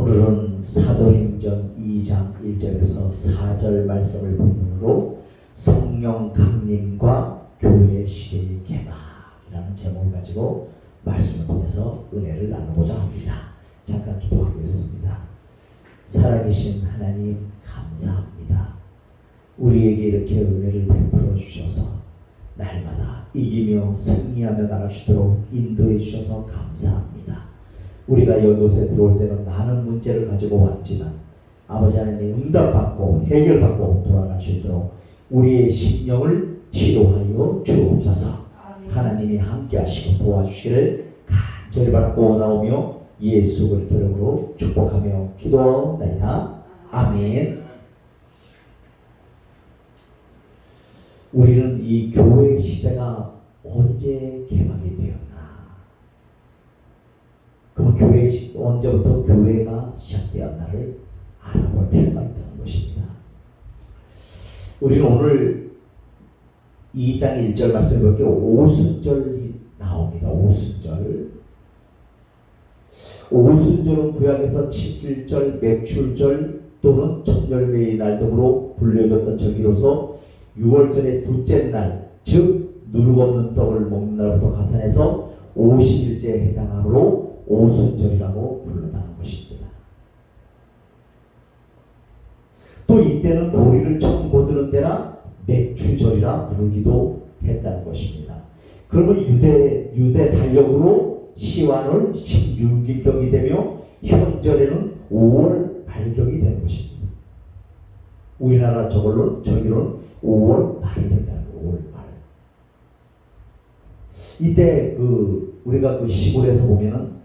오늘은 사도행전 2장 1절에서 4절 말씀을 본문으로 성령 강림과 교회 시대의 개막이라는 제목을 가지고 말씀을 통해서 은혜를 나누고자 합니다. 잠깐 기도하겠습니다. 살아계신 하나님 감사합니다. 우리에게 이렇게 은혜를 베풀어 주셔서 날마다 이기며 승리하며 나갈 수 있도록 인도해 주셔서 감사합니다. 우리가 이곳에 들어올 때는 많은 문제를 가지고 왔지만 아버지 하나님의 응답받고 해결받고 돌아갈 수 있도록 우리의 심령을 치료하여 주옵소서. 하나님이 함께 하시고 도와주시기를 간절히 바라고 나오며 예수 그리스도 이름으로 축복하며 기도하옵나이다. 아멘. 우리는 이 교회 시대가 언제 개막이 되었나? 그럼 언제부터 교회가 시작되었나를 알아볼 필요가 있다는 것입니다. 우리는 오늘 2장 1절 말씀에 볼게 오순절이 나옵니다. 오순절은 구약에서 칠칠절, 맥출절 또는 첫열매의 날 등으로 불려졌던 절기로서 6월절의 둘째 날, 즉 누룩 없는 떡을 먹는 날부터 가산해서 50일째에 해당하므로 오순절이라고 부른다는 것입니다. 또 이때는 보리를 처음 거두는 때나 맥추절이라 부르기도 했다는 것입니다. 그러면 유대 달력으로 시완을 16일경이 되며 현절에는 5월 말경이 되는 것입니다. 우리나라 저기로는 5월 말이 된다는 거예요. 5월 말. 이때 우리가 시골에서 보면은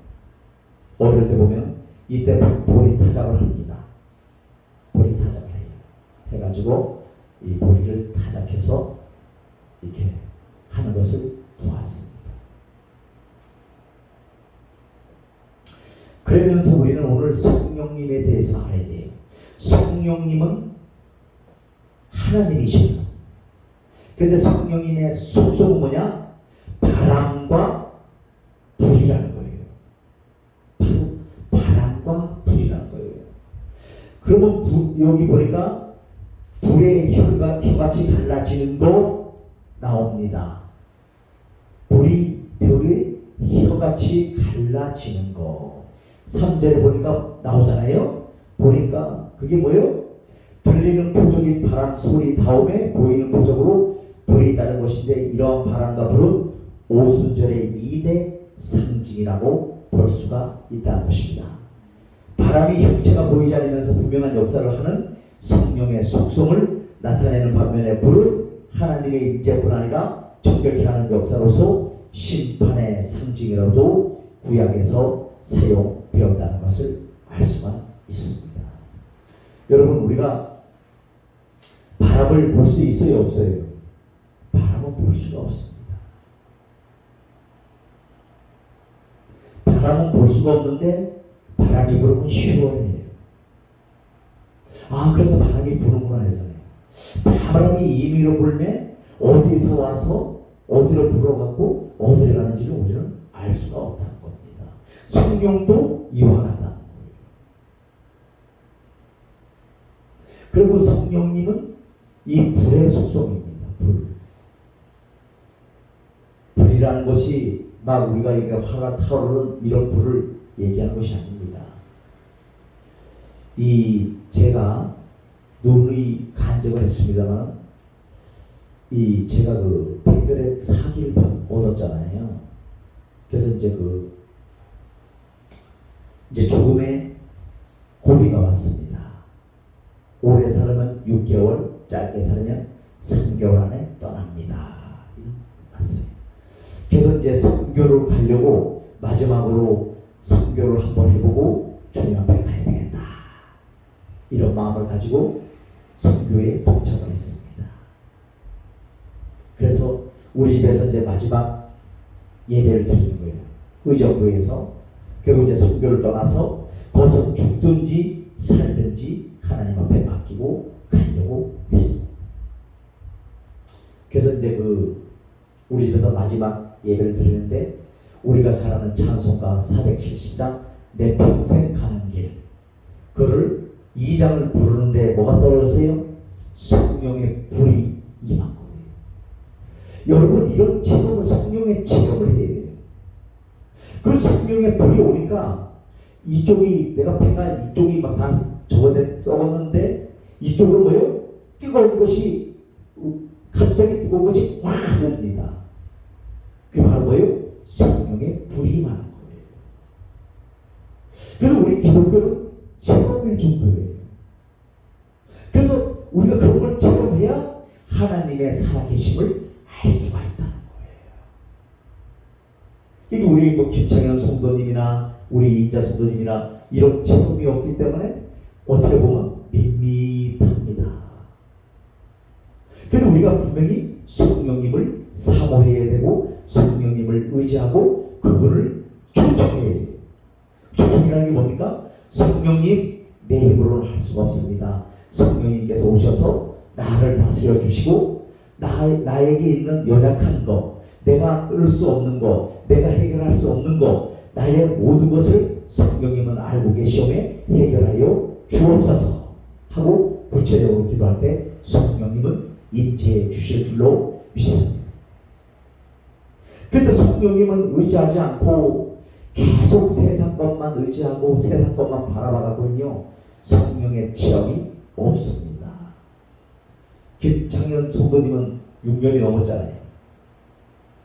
어릴 때 보면 이때 보리 타작을 합니다. 보리 타작을 해요. 해가지고 이 보리를 타작해서 이렇게 하는 것을 보았습니다. 그러면서 우리는 오늘 성령님에 대해서 알아야 돼요. 성령님은 하나님이십니다. 그런데 성령님의 속성은 뭐냐? 바람과 불이라는 거예요. 바람과 불이라는 거예요. 그러면 여기 보니까 불의 혀같이 갈라지는 거 나옵니다. 불의 혀같이 갈라지는 거. 3절에 보니까 나오잖아요. 보니까 그게 뭐예요? 들리는 표적인 바람 소리 다음에 보이는 표적으로 불이 있다는 것인데, 이러한 바람과 불은 오순절의 2대 상징이라고 볼 수가 있다는 것입니다. 바람이 형체가 보이지 않으면서 분명한 역사를 하는 성령의 속성을 나타내는 반면에 불은 하나님의 임재뿐 아니라 정결케 하는 역사로서 심판의 상징이라도 구약에서 사용되었다는 것을 알 수가 있습니다. 여러분, 우리가 바람을 볼 수 있어요, 없어요? 바람은 볼 수가 없습니다. 바람은 볼 수가 없는데 바람이 불으면 시원해요. 그래서 바람이 부는구나 해서요. 바람이 임의로 불면 어디서 와서 어디로 불어갖고 어디로 가는지를 우리는 알 수가 없다는 겁니다. 성령도 이와 같다는 거예요. 그리고 성령님은 이 불의 속성입니다. 불이라는 것이 막 우리가 이게 화가 타오르는 이런 불을 얘기하는 것이 아닙니다. 제가 눈의 간증을 했습니다만, 제가 백혈액 사기를 얻었잖아요. 그래서 이제 조금의 고비가 왔습니다. 오래 살면 6개월, 짧게 살면 3개월 안에 떠납니다. 왔어요. 그래서 이제 선교를 가려고 마지막으로 선교를 한번 해보고 주님 앞에 가야 되겠다, 이런 마음을 가지고 선교에 동참을 했습니다. 그래서 우리 집에서 이제 마지막 예배를 드리는 거예요. 의정부에서. 결국 이제 선교를 떠나서 거기서 죽든지 살든지 하나님 앞에 맡기고 가려고 했습니다. 그래서 이제 우리 집에서 마지막 예배를 드리는데, 우리가 잘 아는 찬송가 470장 내 평생 가는 길, 그를 2장을 부르는데 뭐가 떨어졌어요? 성령의 불이 임한 거예요. 여러분 이런 체험을 성령의 체험을 해야 돼요. 그 성령의 불이 오니까 이쪽이 내가 배가 이쪽이 막 다 저번에 썩었는데 이쪽은 뭐예요? 뜨거운 것이 갑자기 뜨거운 것이 확 옵니다. 그게 바로 뭐예요? 성령의 불이 임하는 거예요. 그래서 우리 기독교는 체험의 종교예요. 그래서 우리가 그런 걸 체험해야 하나님의 살아계심을 알 수가 있다는 거예요. 이게 우리 뭐 김창현 성도님이나 우리 인자 성도님이나 이런 체험이 없기 때문에 어떻게 보면 밋밋합니다. 그래도 우리가 분명히 성령님을 사모해야 되고 성령님을 의지하고 그분을 초청해야 돼요. 초청이라는 게 뭡니까? 성령님 내 힘으로는 할 수가 없습니다. 성령님께서 오셔서 나를 다스려 주시고 나에게 있는 연약한 것, 내가 끊을 수 없는 것, 내가 해결할 수 없는 것, 나의 모든 것을 성령님은 알고 계시오매 해결하여 주옵소서 하고 구체적으로 기도할 때 성령님은 인지해 주실 줄로 믿습니다. 그런데 성령님은 의지하지 않고 계속 세상 것만 의지하고 세상 것만 바라봐가군요. 성령의 체험이 없습니다. 김창현 성도님은 6년이 넘었잖아요.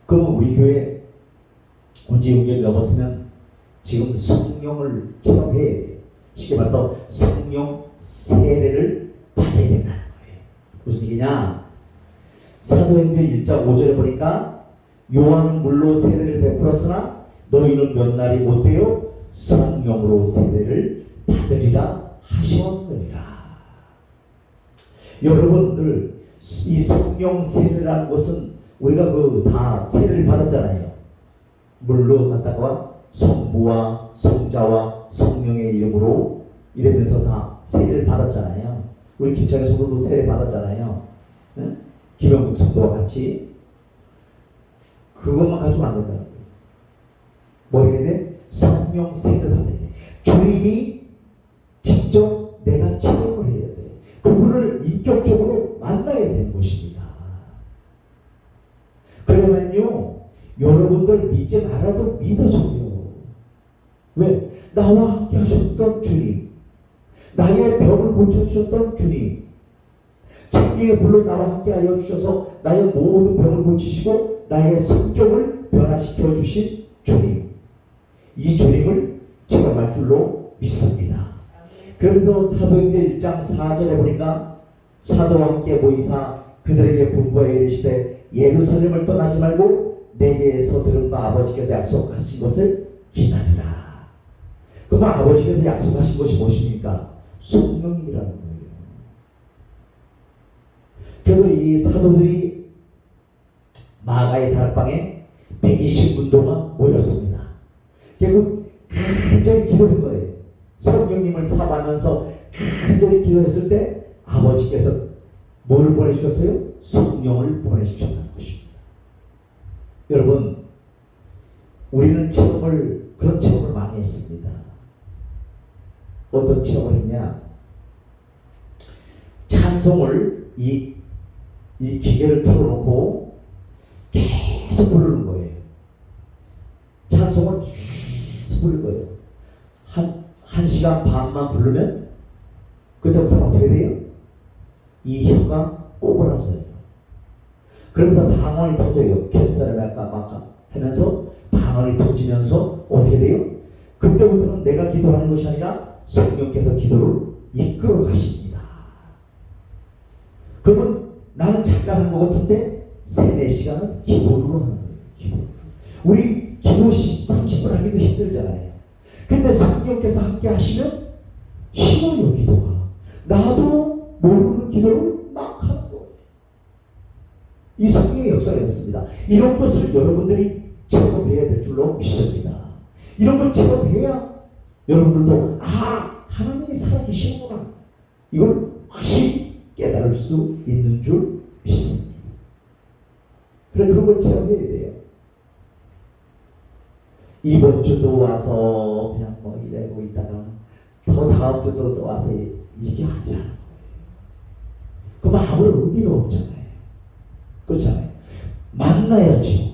그러면 우리 교회 언제 6년이 넘었으면 지금 성령을 체험해야 돼요. 쉽게 말해서 성령 세례를 받아야 된다는 거예요. 무슨 얘기냐? 사도행전 1장 5절에 보니까 요한은 물로 세례를 베풀었으나 너희는 몇 날이 못되어 성령으로 세례를 받으리라 하셨느니라. 여러분들 이 성령 세례라는 것은 우리가 다 세례를 받았잖아요. 물로 갔다가 성부와 성자와 성령의 이름으로 이러면서 다 세례를 받았잖아요. 우리 김창현 성도도 세례 받았잖아요. 네? 김영국 성도와 같이. 그것만 가지고 안 된다는 거예요. 뭐 해야 돼? 성령 세례를 받아야 돼. 주님이 직접 내가 체험을 해야 돼. 그분을 인격적으로 만나야 되는 것입니다. 그러면요, 여러분들 믿지 말아도 믿어줘요. 왜? 나와 함께 하셨던 주님, 나의 병을 고쳐주셨던 주님, 천국의 불로 나와 함께 하여 주셔서 나의 모든 병을 고치시고 나의 성격을 변화시켜 주신 주님, 이 주님을 체험할 줄로 믿습니다. 그러면서 사도행전 1장 4절에 보니까 사도와 함께 모이사 그들에게 분부하여 이르시되 예루살렘을 떠나지 말고 내게서 들은 바 아버지께서 약속하신 것을 기다리라. 그러면 아버지께서 약속하신 것이 무엇입니까? 성령님이라는 거예요. 그래서 이 사도들이 마가의 다락방에 120문도가 모였습니다. 결국 간절히 기도한 거예요. 성령님을 사모하면서 간절히 기도했을 때 아버지께서 뭐를 보내주셨어요? 성령을 보내주셨다는 것입니다. 여러분, 우리는 그런 체험을 많이 했습니다. 어떤 체험을 했냐? 찬송을 이 기계를 틀어놓고 계속 부르는 거예요. 찬송을 계속 부를 거예요. 한 시간 반만 부르면 그때부터는 어떻게 돼요? 이 혀가 꼬부라져요. 그러면서 방언이 터져요. 겟사르메카 하면서 방언이 터지면서 어떻게 돼요? 그때부터는 내가 기도하는 것이 아니라 성령께서 기도를 이끌어 가십니다. 그러면 나는 잠깐 한 것 같은데 3-4시간은 기도를 하는 거예요. 기도. 우리 기도 30분 하기도 힘들잖아요. 근데 성령께서 함께 하시면 쉬워요. 기도가. 나도 모르는 기도를 막 하는 거예요. 이 성령의 역사였습니다. 이런 것을 여러분들이 체험해야 될 줄로 믿습니다. 이런 걸 체험해야 여러분들도 하나님이 살아계시구나 이걸 확실히 깨달을 수 있는 줄 믿습니다. 그래 그런 걸 체험해야 돼요. 이번 주도 와서 그냥 이러고 있다가 더 더 다음 주도 또 와서 이게 아니라는 거예요. 그럼 아무런 의미가 없잖아요. 그렇잖아요. 만나야죠.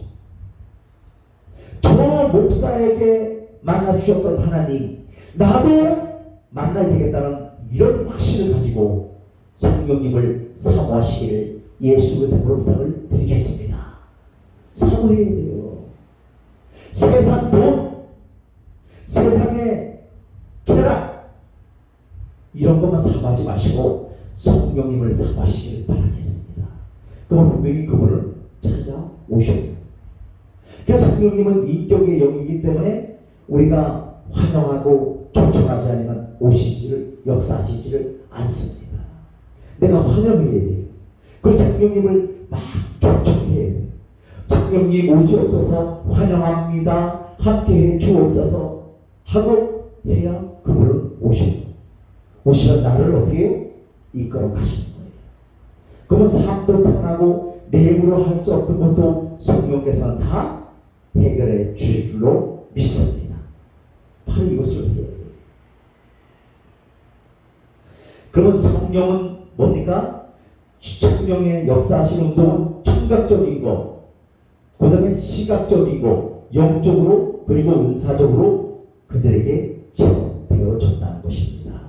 저 목사에게 만나 주셨던 하나님, 나도 만나야 되겠다는 이런 확신을 가지고 성령님을 사모하시기를 예수 그리스도로 부탁을 드리겠습니다. 사모해야 돼요. 세상 돈, 세상의 쾌락 이런 것만 사모하지 마시고 성령님을 사모하시기를 바라겠습니다. 그럼 분명히 그분을 찾아오셔요. 그래서 성령님은 인격의 영이기 때문에 우리가 환영하고 초청하지 않으면 오시지를 역사하시지를 않습니다. 내가 환영해야 돼요. 그 성령님을 막 초청해야 돼요. 성령님 오시옵소서, 환영합니다, 함께해 주옵소서 하고 해야 그분은 오셔요. 오시면 나를 어떻게 해요? 이끌어 가시는 거예요. 그러면 삶도 편하고 내 힘으로 할 수 없는 것도 성령께서는 다 해결해 주실 줄로 믿습니다. 바로 이것을 해야 돼요. 그러면 성령은 뭡니까? 성령의 역사하시는 운동은 청각적인 것, 그 다음에 시각적이고 영적으로 그리고 은사적으로 그들에게 제공되어졌다는 것입니다.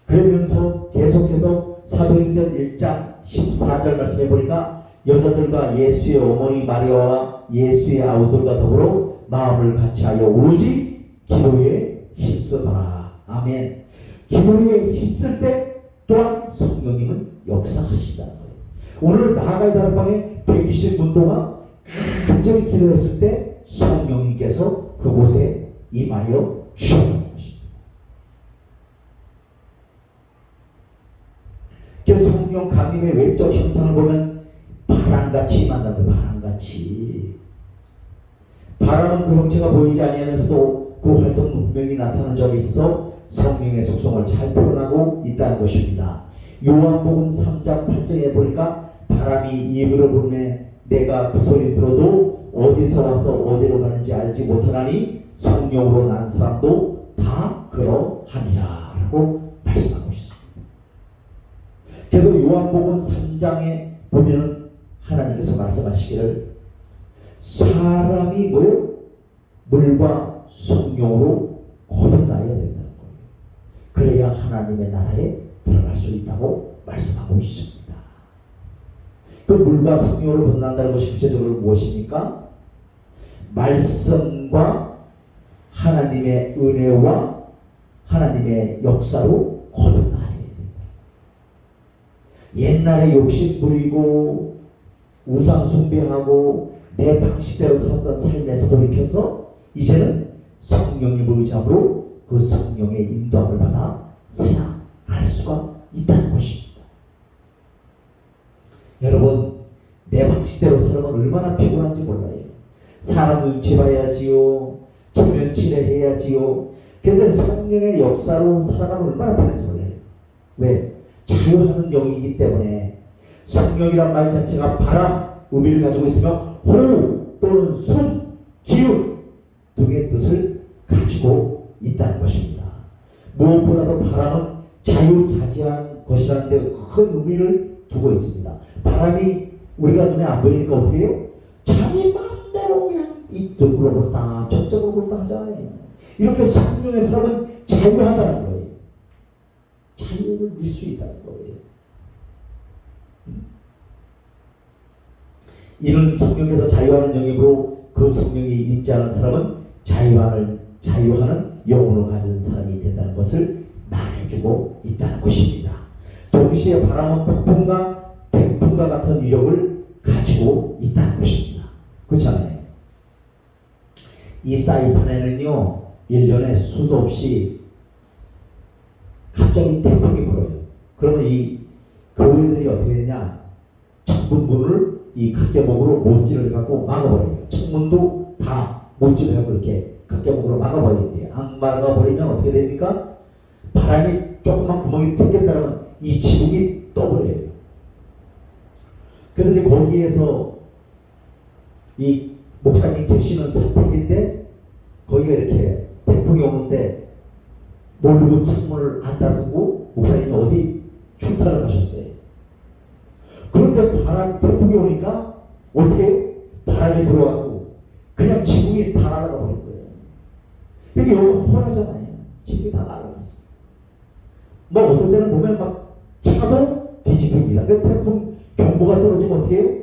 그러면서 계속해서 사도행전 1장 14절 말씀해 보니까 여자들과 예수의 어머니 마리아와 예수의 아우들과 더불어 마음을 같이하여 오로지 기도에 힘쓰더라. 아멘. 기도에 힘쓸 때 또한 성령님은 역사하신다는 거예요. 오늘 나아가야 되는 방에 120문도가 간절히 기도했을 때 성령님께서 그곳에 임하여 주셨다는 것입니다. 그래서 성령 강림의 외적 현상을 보면 바람같이 임한다는 거예요. 바람같이. 바람은 그 형체가 보이지 아니하면서도 그 활동도 분명히 나타나는 점이 있어서 성령의 속성을 잘 표현하고 있다는 것입니다. 요한복음 3장 8절에 보니까 바람이 입으로 부르네 내가 그 소리 들어도 어디서 와서 어디로 가는지 알지 못하나니 성령으로 난 사람도 다 그러하니라 라고 말씀하고 있습니다. 그래서 요한복음 3장에 보면은 하나님께서 말씀하시기를 사람이 뭐요? 물과 성령으로 거듭나야 된다는 거예요. 그래야 하나님의 나라에 들어갈 수 있다고 말씀하고 있습니다. 그 물과 성령으로 거듭난다는 것이 구체적으로 무엇입니까? 말씀과 하나님의 은혜와 하나님의 역사로 거듭나야 된다. 옛날에 욕심 부리고 우상 숭배하고 내 방식대로 살았던 삶에서 돌이켜서 이제는 성령님을 의지함으로 그 성령의 인도함을 받아 살아갈 수가 있다는 것입니다. 여러분, 내 방식대로 살면 얼마나 피곤한지 몰라요. 사람 눈치 봐야지요, 체면치레 해야지요. 근데 성령의 역사로 살아가면 얼마나 편한지 몰라요. 왜? 자유하는 영이기 때문에. 성령이란 말 자체가 바람, 의미를 가지고 있으며 호흡 또는 숨, 기운 두 개의 뜻을 가지고 있다는 것입니다. 무엇보다도 바람은 자유자재한 것이라는 데 큰 의미를 두고 있습니다. 바람이 우리가 눈에 안 보이니까 어떻게 해요? 자기 마음대로 그냥 이쪽으로 불다 저쪽으로 불다 하잖아요. 이렇게 성령의 사람은 자유하다는 거예요. 자유를 누릴 수 있다는 거예요. 이런 성령에서 자유하는 영입으로 그 성령이 임재하는 사람은 자유하는 영혼을 가진 사람이 된다는 것을 말해주고 있다는 것입니다. 동시에 바람은 폭풍과 태풍과 같은 위력을 가지고 있다는 것입니다. 그렇잖아요. 이 사이판에는요 1년에 수도 없이 갑자기 태풍이 불어요. 그러면 이 교회들이 어떻게 되냐, 창문문을 이 각개목으로 못질을 갖고 막아버려요. 창문도 다 못질을 갖고 이렇게 각개목으로 막아버리는데, 안 막아버리면 어떻게 됩니까? 바람이 조그만 구멍이 튕겼다면 이 지붕이 떠버려요. 그래서 이제 거기에서 이 목사님 계시는 사택인데 거기가 이렇게 태풍이 오는데 모르고 창문을 안 닫고 목사님이 어디 출타를 가셨어요. 그런데 태풍이 오니까 어떻게 해요? 바람이 들어가고 그냥 지붕이 다 날아가 버린 거예요. 여기 훤하잖아요. 지붕이 다 날아갔어. 뭐 어떤 때는 보면 막 차도 뒤집힙니다. 그 태풍 경보가 떨어지면 어떻게 해요?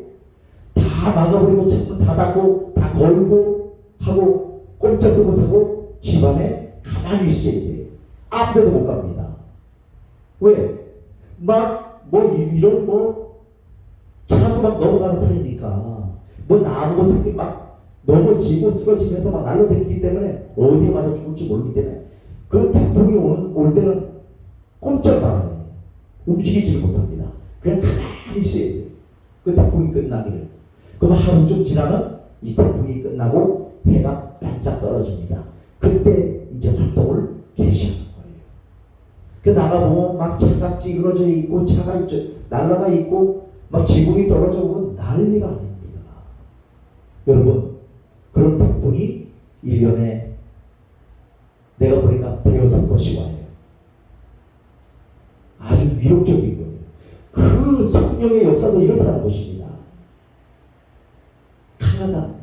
다 막아버리고 창문 다 닫고 다 걸고 하고 꼼짝도 못하고 집안에 가만히 있어야 돼요. 아무 데도 못 갑니다. 왜? 이런 차도 막 넘어가는 편이니까 나무 같은 게 막 넘어지고 쓰러지면서 막 날라다니기 때문에 어디에 맞아 죽을지 모르기 때문에 그 태풍이 올 때는 꼼짝 안 해요. 움직이지를 못합니다. 그냥 가만히 있어야 돼요. 그 태풍이 끝나기를. 그럼 하루쯤 지나면 이 태풍이 끝나고 해가 반짝 떨어집니다. 그때 이제 활동을 개시하는 거예요. 그 나가보면 막 차가 찌그러져 있고 차가 날라가 있고 막 지붕이 떨어져 오고 난리가 아닙니다. 여러분, 그런 태풍이 1년에 내가 보니까 대여섯 번씩 와요. 아주 위력적인 거예요. 그 성령의 역사도 이렇다는 것입니다. 강하다.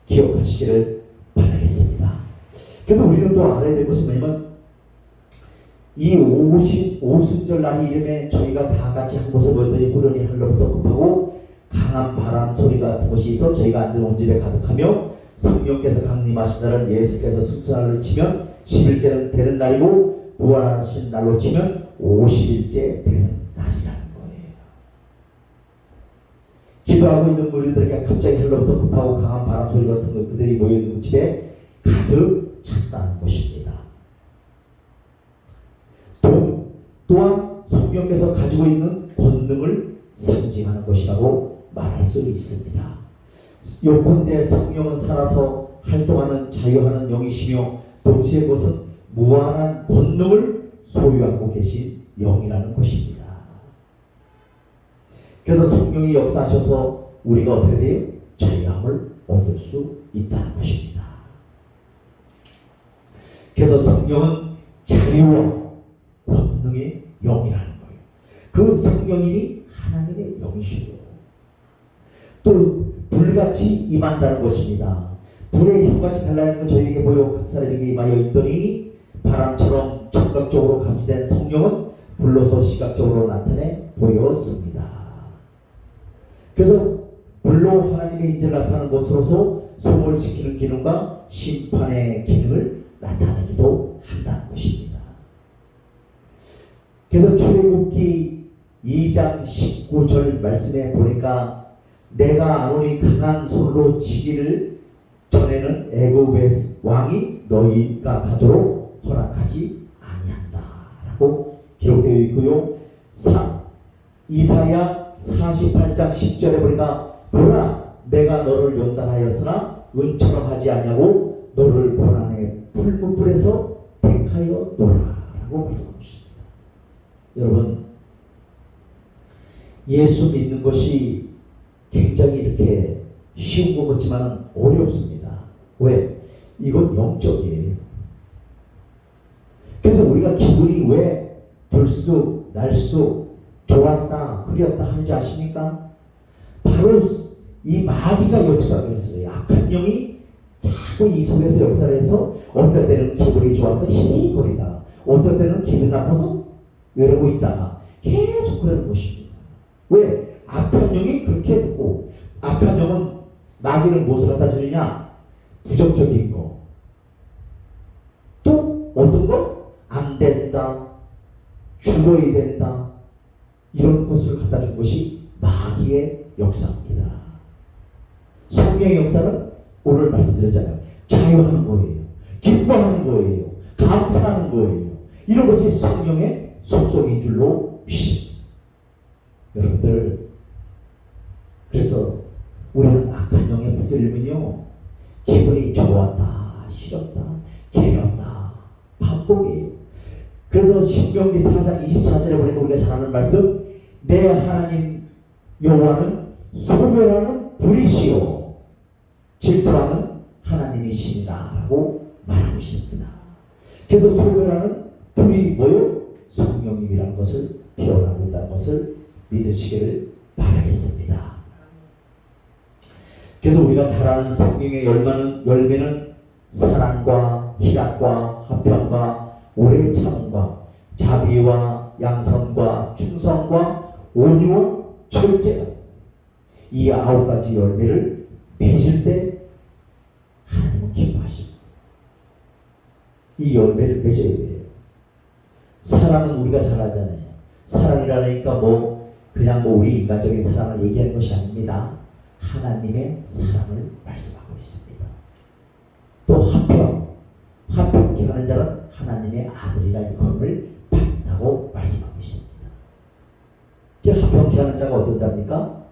기억하시기를 바라겠습니다. 그래서 우리는 또 알아야 될 것은 뭐냐면 이 오순절 날이 이름에 저희가 다 같이 한 곳에 모였더니 후련히 하늘로부터 급하고 강한 바람 소리 같은 것이 있어 저희가 앉은 온 집에 가득하며 성령께서 강림하시다는 예수께서 순수날로 치면 10일째는 되는 날이고 부활하신 날로 치면 50일째 되는 날이라는 거예요. 기도하고 있는 무리들에게 갑자기 하늘로부터 급하고 강한 바람 소리 같은 것 그들이 모여있는 집에 가득 찼다는 것입니다. 또한 성령께서 가지고 있는 권능을 상징하는 것이라고 말할 수 있습니다. 요컨대 성령은 살아서 활동하는 자유하는 영이시며 동시에 그것은 무한한 권능을 소유하고 계신 영이라는 것입니다. 그래서 성령이 역사하셔서 우리가 어떻게 돼요? 자유함을 얻을 수 있다는 것입니다. 그래서 성령은 자유와 권능의 영이라는 거예요. 그 성령님이 하나님의 영이시고 또 불같이 임한다는 것입니다. 불의 형같이 달라지는 저희에게 보여 각 사람에게 임하여 있더니 바람처럼 청각적으로 감지된 성령은 불로서 시각적으로 나타내 보였습니다. 그래서 불로 하나님의 인재를 나타내는 것으로서 소멸시키는 기능과 심판의 기능을 나타내기도 한다는 것입니다. 그래서 출애굽기 2장 19절 말씀에 보니까 내가 아론이 강한 손으로 치기를 전에는 애굽의 왕이 너희가 가도록 허락하지 아니한다 라고 기록되어 있고요. 이사야 48장 10절에 보니까 보라 내가 너를 연단하였으나 은처럼 하지 아니하고 너를 고난의 풀무불에서 택하여 놓으라 라고 말씀하십니다. 여러분, 예수 믿는 것이 굉장히 이렇게 쉬운 것 같지만 어렵습니다. 왜? 이건 영적이에요. 그래서 우리가 기분이 왜 들쑥 날쑥 좋았다 흐렸다 하는지 아십니까? 바로 이 마귀가 역사를 했어요. 악한 영이 자꾸 이 속에서 역사를 해서 어떨 때는 기분이 좋아서 히히거리다, 어떨 때는 기분 나빠서 이러고 있다가 계속 그러는 것입니다. 왜? 악한 영이 그렇게 듣고, 악한 영은 마귀는 무엇을 갖다 주느냐? 부정적인 거. 또 어떤 거? 안 된다, 죽어야 된다, 이런 것을 갖다 준 것이 마귀의 역사입니다. 성령의 역사는 오늘 말씀드렸잖아요. 자유하는 거예요. 기뻐하는 거예요. 감사하는 거예요. 이런 것이 성령의 속성인 줄로 믿습니다. 여러분들, 그래서 우리는 악한 영에 붙들리면요, 기분이 좋았다, 싫었다, 개였다, 반복이에요. 그래서 신명기 4장 24절에 보니까 우리가 잘 아는 말씀, 내 하나님 여호와는 소멸하는 불이시요 질투하는 하나님이시다 라고 말하고 있습니다. 그래서 소멸하는 불이 뭐요? 성령님이라는 것을 표현하고 있다는 것을 믿으시기를 바라겠습니다. 그래서 우리가 잘 아는 성경의 열매는 사랑과 희락과 화평과 오래 참음과 자비와 양선과 충성과 온유와 절제가 이 9가지 열매를 맺을 때 하나님은 기뻐하십니다. 이 열매를 맺어야 돼요. 사랑은 우리가 잘 알잖아요. 사랑이라니까 그냥 우리 인간적인 사랑을 얘기하는 것이 아닙니다. 하나님의 사랑을 말씀하고 있습니다. 또 화평케 하는 자는 하나님의 아들이라 일컬음을 받는다고 말씀하고 있습니다. 화평케 하는 자가 어떤 자입니까?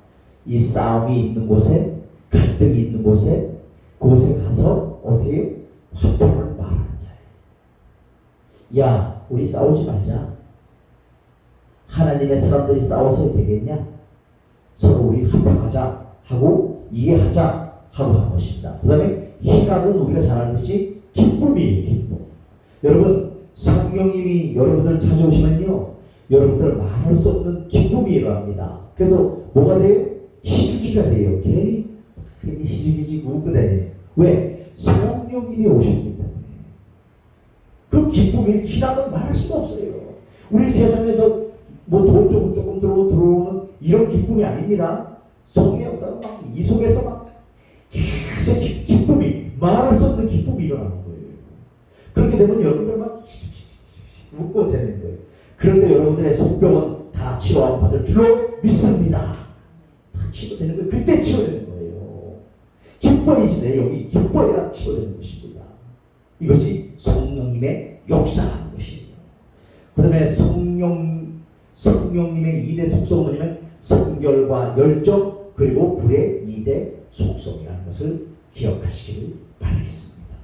이 싸움이 있는 곳에, 갈등이 있는 곳에, 그곳에 가서 어떻게 화평을 말하는 자예요. 야, 우리 싸우지 말자. 하나님의 사람들이 싸워서 되겠냐? 서로 우리 화평하자 하고 이해하자 하고 한 것입니다. 그 다음에 희락은 우리가 잘 알듯이 기쁨이에요. 기쁨. 여러분, 성령님이 여러분들을 찾아오시면요, 여러분들 말할 수 없는 기쁨이 일어납니다. 그래서 뭐가 돼요? 희죽이가 돼요. 괜히 희죽이지 웃고 다녀요. 왜? 성령님이 오셨기 때문에. 그 기쁨이, 희락은 말할 수가 없어요. 우리 세상에서 돈 조금 들어오는 이런 기쁨이 아닙니다. 성의 역사가 이 속에서 계속 기쁨이, 말할 수 없는 기쁨이 일어나는 거예요. 그렇게 되면 여러분들 웃고 되는 거예요. 그런데 여러분들의 속병은 다 치료함 받을 줄로 믿습니다. 다 치료되는 거예요. 그때 치료되는 거예요. 기뻐야지 내용이 기뻐야 치료되는 것입니다. 이것이 성령님의 역사하는 것이에요. 그 다음에 성령님의 2대 속성은 뭐냐면 성결과 열정 그리고 불의 2대 속성이라는 것을 기억하시길 바라겠습니다.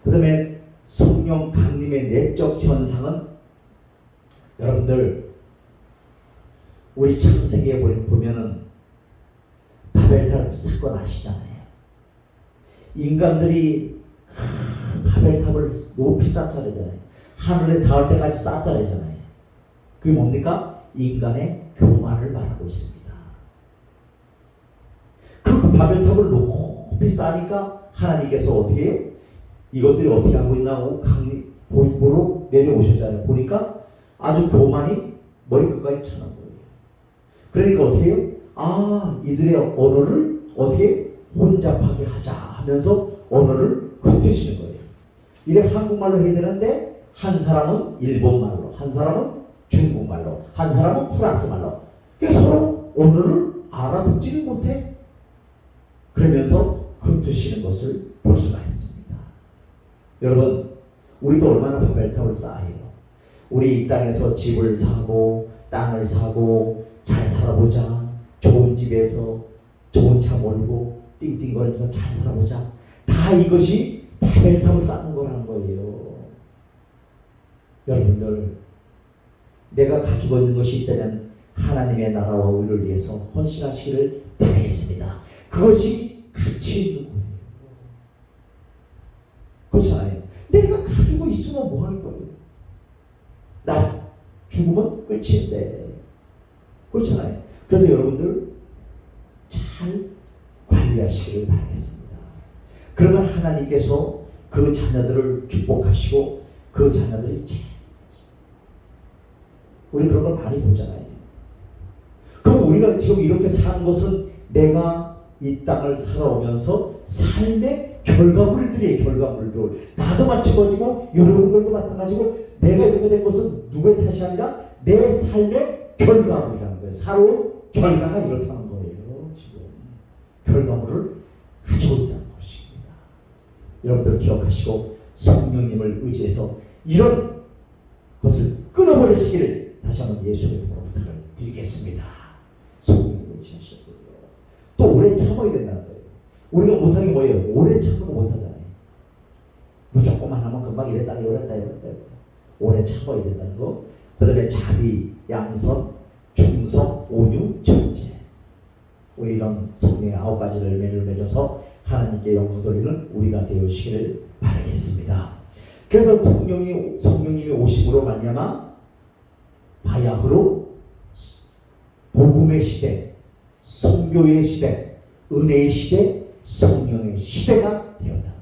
그 다음에 성령 강림의 내적 현상은 여러분들 우리 창세기에 보면은 바벨탑 사건 아시잖아요. 인간들이 바벨탑을 높이 쌓자래잖아요. 하늘에 닿을 때까지 쌓자래잖아요. 그게 뭡니까? 인간의 교만을 말하고 있습니다. 그 바벨탑을 높이 쌓으니까 하나님께서 어떻게 해요? 이것들이 어떻게 하고 있나고 보로 내려오셨잖아요. 보니까 아주 교만이 머리끝까지 차는 거예요. 그러니까 어떻게 해요? 이들의 언어를 어떻게 혼잡하게 하자 하면서 언어를 흩으시는 거예요. 이래 한국말로 해야 되는데 한 사람은 일본말로, 한 사람은 중국말로, 한 사람은 프랑스말로. 그래서 서로 언어를 알아듣지를 못해. 그러면서 흩으시는 것을 볼 수가 있습니다. 여러분, 우리도 얼마나 바벨탑을 쌓아요. 우리 이 땅에서 집을 사고 땅을 사고 잘 살아보자. 좋은 집에서 좋은 차 몰고 띵띵거리면서 잘 살아보자. 다 이것이 바벨탑을 쌓는 거라는 거예요. 여러분들, 내가 가지고 있는 것이 있다면 하나님의 나라와 의를 위해서 헌신하시기를 바라겠습니다. 그것이 가치 있는 거예요. 그렇지 않아요? 내가 가지고 있으면 뭐 할 거예요? 나 죽으면 끝인데. 그렇지 않아요? 그래서 여러분들 잘 관리하시기를 바라겠습니다. 그러면 하나님께서 그 자녀들을 축복하시고 그 자녀들이 우리 그런 걸 많이 보잖아요. 그럼 우리가 지금 이렇게 사는 것은 내가 이 땅을 살아오면서 삶의 결과물들이에요. 결과물들. 나도 마찬가지고 여러분들도 마찬가지고 내가 이렇게 된 것은 누구의 탓이 아니라 내 삶의 결과물이라는 거예요. 살아온 결과가 이렇다는 거예요. 지금 결과물을 가지고 있다는 것입니다. 여러분들 기억하시고 성령님을 의지해서 이런 것을 끊어버리시기를 다시 한번 예수의 이름으로 부탁을 드리겠습니다. 성령님을 의지하시고요. 또 오래 참아야 된다는 거예요. 우리가 못하는 게 뭐예요? 오래 참고 못하잖아요. 뭐 조금만 하면 금방 이랬다 이랬다. 오래 참아야 된다는 거. 그 다음에 자비, 양선, 충성, 온유, 절제. 우리 이런 성령의 9가지를 매를 맺어서 하나님께 영광 돌리는 우리가 되시기를 바라겠습니다. 그래서 성령님이 오심으로 말미암아 바야흐로 복음의 시대, 선교의 시대, 은혜의 시대, 성령의 시대가 되었다는 거예요.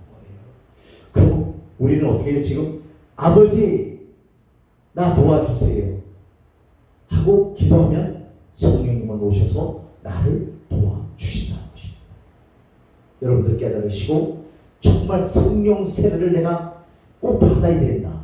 그럼 우리는 어떻게 해요? 지금 아버지 나 도와주세요 하고 기도하면 성령님은 오셔서 나를 도와주신다는 것입니다. 여러분들 깨달으시고 정말 성령 세례를 내가 꼭 받아야 된다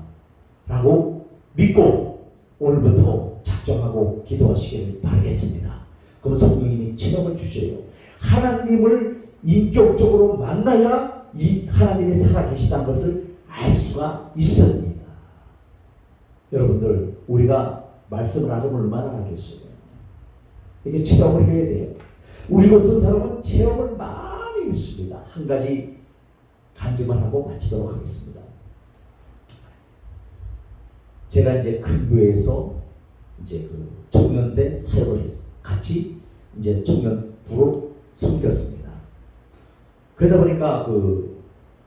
라고 믿고 오늘부터 작정하고 기도하시기를 바라겠습니다. 그럼 성령님이 체험을 주셔요. 하나님을 인격적으로 만나야 이 하나님이 살아계시다는 것을 알 수가 있습니다. 여러분들 우리가 말씀을 알으면 얼마나 알겠어요. 이게 체험을 해야 돼요. 우리 같은 사람은 체험을 많이 했습니다. 한 가지 간증만 하고 마치도록 하겠습니다. 제가 이제 큰 교회에서 이제 그 청년대 사역을 했어요. 같이 이제 청년부로 섬겼습니다. 그러다 보니까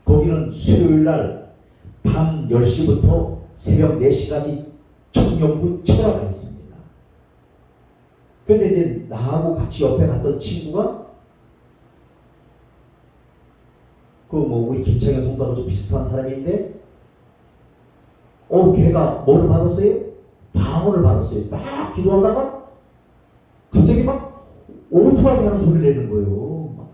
거기는 수요일 날 밤 10시부터 새벽 4시까지 청년부 체험을 했습니다. 근데 이제 나하고 같이 옆에 갔던 친구가 우리 김창현 성도하고 좀 비슷한 사람인데 걔가 뭐를 받았어요? 방언을 받았어요. 막 기도하다가 갑자기 막 오토바이 하는 소리를 내는 거예요.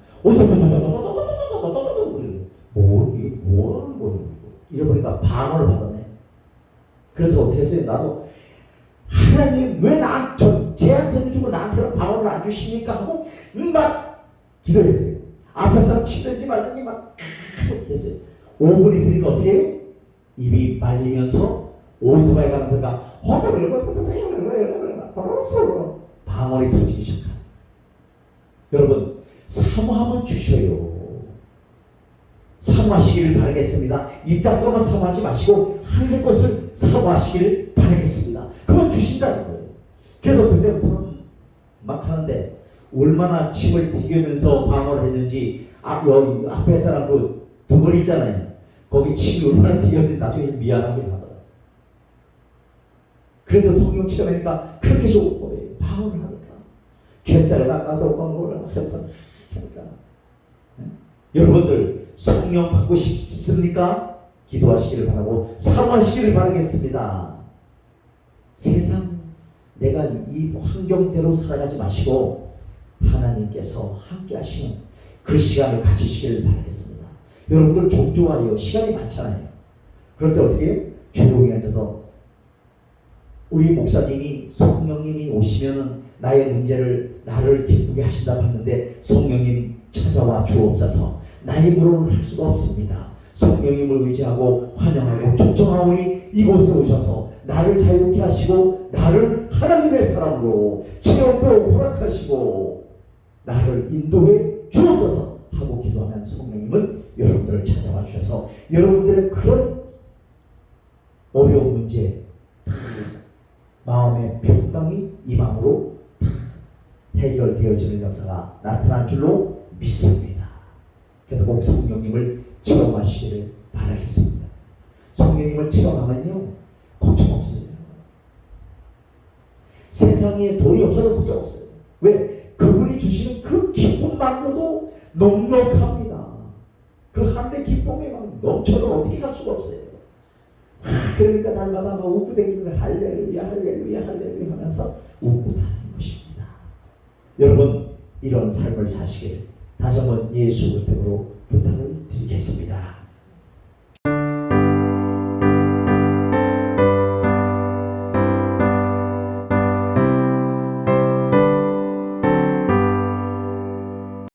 이게 뭐 하는 거예요? 이러보니까 방언을 받았네. 그래서 어떻게 했어요? 나도 하나님 왜 쟤한테는 주고 나한테는 방언을 안 주십니까? 하고 막 기도했어요. 앞에 사람 치든지 말든지 막 했어요. 5분 있으니까 어떻게 해요? 입이 말리면서 오토바이 가는 소리가 방언이 터지기 시작합니다. 여러분 사모하면 주셔요. 사모하시기를 바라겠습니다. 이딴 것만 사모하지 마시고 하늘 것을 사모하시기를 바라겠습니다. 그만 주신다는 거예요. 그래서 그때부터는 막 하는데 얼마나 침을 튀기면서 방언을 했는지 여기 앞에 사람 그 덩어리 있잖아요. 거기 침이 얼마나 튀겼는지 나중에 미안하게 하더라고요. 그래도 성령 체험하니까 그렇게 좋은 거예요. 방언을 하니까. 갯살을 깎아도 꽝고를 항상 하니까. 여러분들 성령 받고 싶습니까? 기도하시기를 바라고 사모하시기를 바라겠습니다. 세상 내가 이 환경대로 살아가지 마시고 하나님께서 함께 하시는 그 시간을 가지시기를 바라겠습니다. 여러분들 좀 좋아요. 시간이 많잖아요. 그럴 때 어떻게 해요? 조용히 앉아서 우리 목사님이 성령님이 오시면은 나의 문제를 나를 기쁘게 하신다고 했는데 성령님 찾아와 주옵소서. 나의 물어는 할 수가 없습니다. 성령님을 의지하고 환영하고 초청하오니 이곳에 오셔서 나를 자유롭게 하시고 나를 하나님의 사람으로 체험도 허락하시고 나를 인도해 주옵소서 하고 기도하면 성령님은 여러분들을 찾아와 주셔서 여러분들의 그런 어려운 문제 마음의 평강이 이 마음으로 해결되어지는 역사가 나타날 줄로 믿습니다. 그래서 꼭 성령님을 체험하시기를 바라겠습니다. 성령님을 체험하면요 걱정 없어요. 세상에 돈이 없어도 걱정 없어요. 왜? 그분이 주시는 그 기쁨만으로도 넉넉합니다. 그 하늘의 기쁨이 막 넘쳐서 어떻게 갈 수가 없어요. 그러니까 날마다 막 웃고 다니는 할렐루야 할렐루야 할렐루야 하면서 웃고 다니는 것입니다. 여러분 이런 삶을 사시길 다시 한번 예수 그리스도로 부탁을 드리겠습니다.